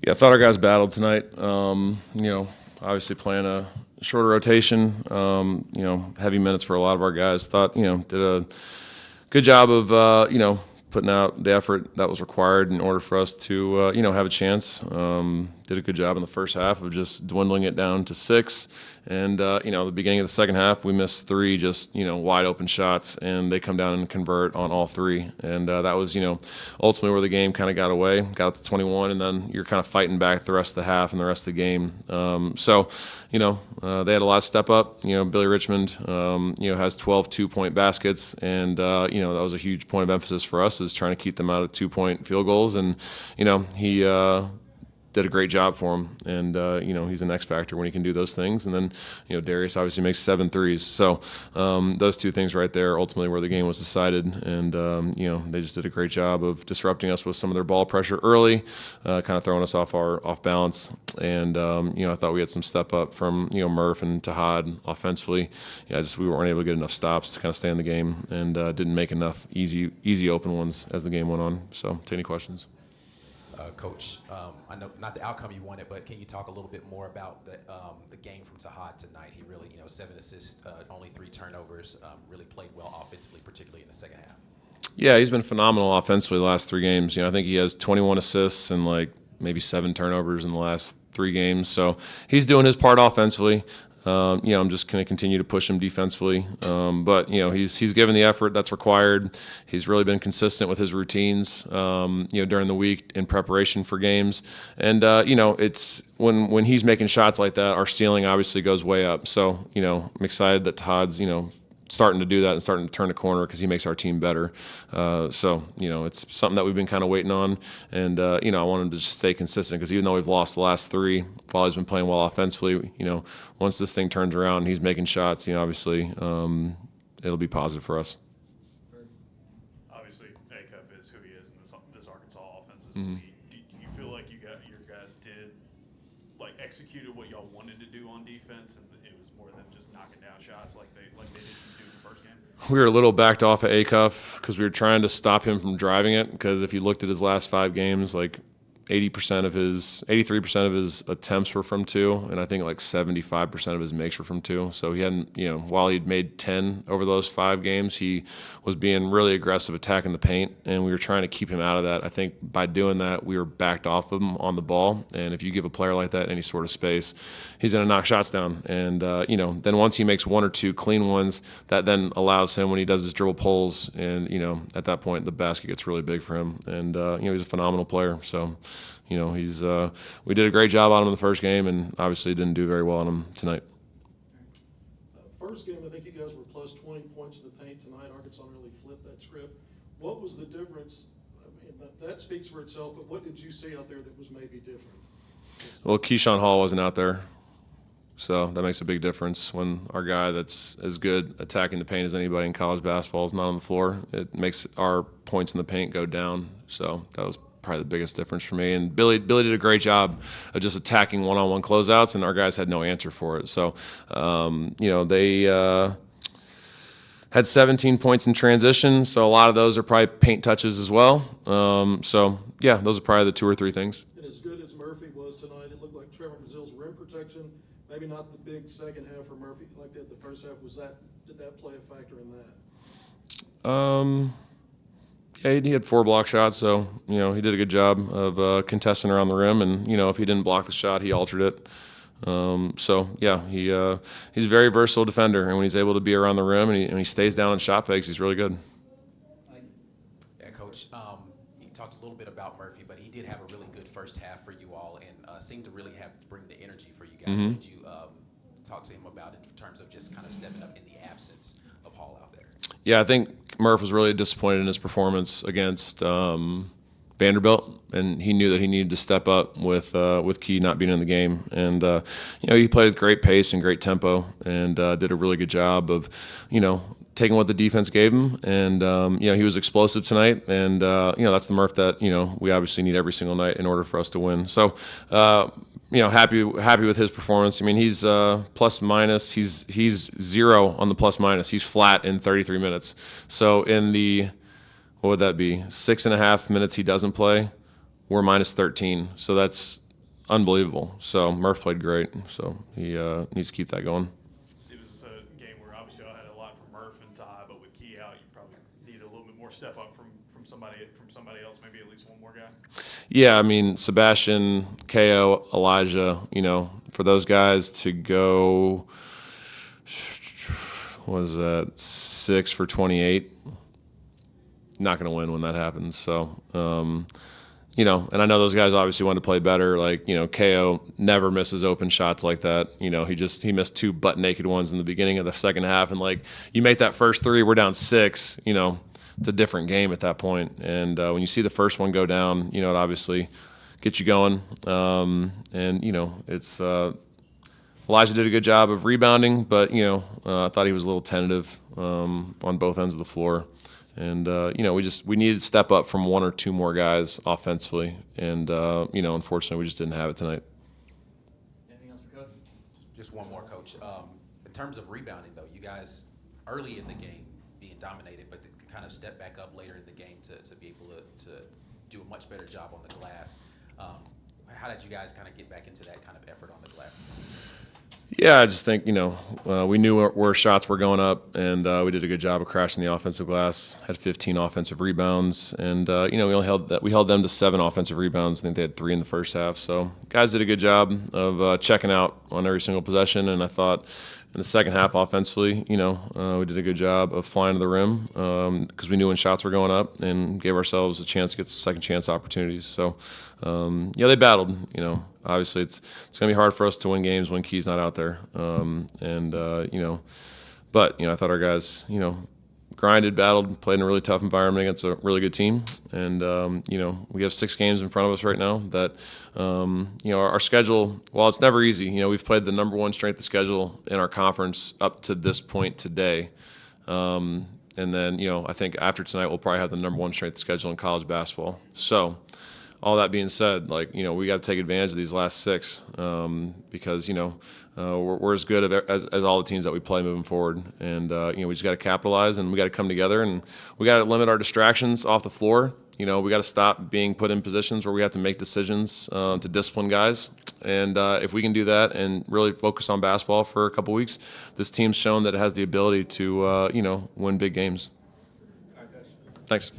Yeah, I thought our guys battled tonight. Obviously playing a shorter rotation, heavy minutes for a lot of our guys. Thought, did a good job of, putting out the effort that was required in order for us to, have a chance. Did a good job in the first half of just dwindling it down to 6. And, the beginning of the second half, we missed 3 just, wide open shots, and they come down and convert on all 3. And that was, ultimately where the game kind of got away, got to 21, and then you're kind of fighting back the rest of the half and the rest of the game. They had a lot of step up. Billy Richmond, has 12 2-point baskets, and, that was a huge point of emphasis for us is trying to keep them out of 2-point field goals. And, he did a great job for him, and he's an X factor when he can do those things. And then Darius obviously makes 7 threes. So those 2 things right there ultimately where the game was decided. And they just did a great job of disrupting us with some of their ball pressure early, kind of throwing us off balance. And I thought we had some step up from Murph and Tahad offensively. We weren't able to get enough stops to kind of stay in the game, and didn't make enough easy open ones as the game went on. So take any questions. Coach, I know not the outcome you wanted, but can you talk a little bit more about the game from Tahad tonight? He really, 7 assists, only 3 turnovers, really played well offensively, particularly in the second half. Yeah, he's been phenomenal offensively the last 3 games. I think he has 21 assists and maybe 7 turnovers in the last 3 games. So he's doing his part offensively. I'm just going to continue to push him defensively. But he's given the effort that's required. He's really been consistent with his routines, during the week in preparation for games. And, it's when he's making shots like that, our ceiling obviously goes way up. So, I'm excited that Todd's, starting to do that and starting to turn the corner because he makes our team better. It's something that we've been kind of waiting on. And, I want him to just stay consistent because even though we've lost the last 3, while he's been playing well offensively, once this thing turns around and he's making shots, obviously it'll be positive for us. Obviously, Acuff is who he is in this Arkansas offense. Mm-hmm. Do you feel like your guys did executed what y'all wanted to do on defense, and it was more than just knocking down shots like they didn't do in the first game? We were a little backed off of Acuff because we were trying to stop him from driving it. Because if you looked at his last 5 games, 83% of his attempts were from 2, and I think 75% of his makes were from 2. So he hadn't, while he'd made 10 over those 5 games, he was being really aggressive attacking the paint, and we were trying to keep him out of that. I think by doing that, we were backed off of him on the ball, and if you give a player like that any sort of space, he's going to knock shots down. And, then once he makes 1 or 2 clean ones, that then allows him when he does his dribble pulls, and, at that point, the basket gets really big for him. And, he's a phenomenal player. So, we did a great job on him in the first game, and obviously didn't do very well on him tonight. First game, I think you guys were plus 20 points in the paint tonight. Arkansas really flipped that script. What was the difference? I mean, that speaks for itself, but what did you see out there that was maybe different? Well, Keyshawn Hall wasn't out there, so that makes a big difference. When our guy that's as good attacking the paint as anybody in college basketball is not on the floor, it makes our points in the paint go down. So that was probably the biggest difference for me. And Billy did a great job of just attacking one-on-one closeouts, and our guys had no answer for it. So, they had 17 points in transition, so a lot of those are probably paint touches as well. Those are probably the 2 or 3 things. And as good as Murphy was tonight, it looked like Trevor Brazil's rim protection, maybe not the big second half for Murphy like that the first half. Did that play a factor in that? Yeah, he had 4 block shots, so he did a good job of contesting around the rim, and if he didn't block the shot, he altered it. He's a very versatile defender, and when he's able to be around the rim and he stays down in shot fakes, he's really good. Yeah, Coach, you talked a little bit about Murphy, but he did have a really good first half for you all, and seemed to really bring the energy for you guys. Mm-hmm. What did you talk to him about in terms of just kind of stepping up in the absence of Hall out there? Yeah, I think Murph was really disappointed in his performance against Vanderbilt, and he knew that he needed to step up with Key not being in the game. And he played with great pace and great tempo, and did a really good job of taking what the defense gave him. And he was explosive tonight, and that's the Murph that we obviously need every single night in order for us to win. So happy with his performance. I mean, he's plus minus. He's 0 on the plus minus. He's flat in 33 minutes. So in the, what would that be, 6.5 minutes he doesn't play, we're minus 13. So that's unbelievable. So Murph played great. So he needs to keep that going. It was a game where obviously I had a lot from Murph and Tahad, but with Key out, you probably need a little bit more step up from somebody else, maybe at least one more guy. Yeah, I mean, Sebastian, KO, Elijah, for those guys to go, what is that, 6 for 28, not going to win when that happens. So, and I know those guys obviously want to play better. Like, KO never misses open shots like that. He missed 2 butt naked ones in the beginning of the second half. And like, you make that first 3, we're down 6, it's a different game at that point. And when you see the first one go down, it obviously gets you going. It's Elijah did a good job of rebounding, but I thought he was a little tentative on both ends of the floor. And we needed to step up from 1 or 2 more guys offensively, and unfortunately we just didn't have it tonight. Anything else for Coach? Just one more, Coach. In terms of rebounding, though, you guys early in the game being dominated, but kind of step back up later in the game to be able to do a much better job on the glass. How did you guys kind of get back into that kind of effort on the glass? Yeah, I just think, we knew where shots were going up, and we did a good job of crashing the offensive glass, had 15 offensive rebounds, and, we held them to 7 offensive rebounds. I think they had 3 in the first half. So guys did a good job of checking out on every single possession, and I thought in the second half offensively, we did a good job of flying to the rim because we knew when shots were going up and gave ourselves a chance to get second chance opportunities. So, they battled, Obviously, it's going to be hard for us to win games when Key's not out there. But I thought our guys, grinded, battled, played in a really tough environment against a really good team. And, we have 6 games in front of us right now that, our schedule, while it's never easy, we've played the number 1 strength of schedule in our conference up to this point today. And then, I think after tonight, we'll probably have the number 1 strength of schedule in college basketball. So, all that being said, we got to take advantage of these last 6 because, we're as good as all the teams that we play moving forward. And, we just got to capitalize, and we got to come together, and we got to limit our distractions off the floor. We got to stop being put in positions where we have to make decisions to discipline guys. And if we can do that and really focus on basketball for a couple weeks, this team's shown that it has the ability to, win big games. All right, Coach. Thanks.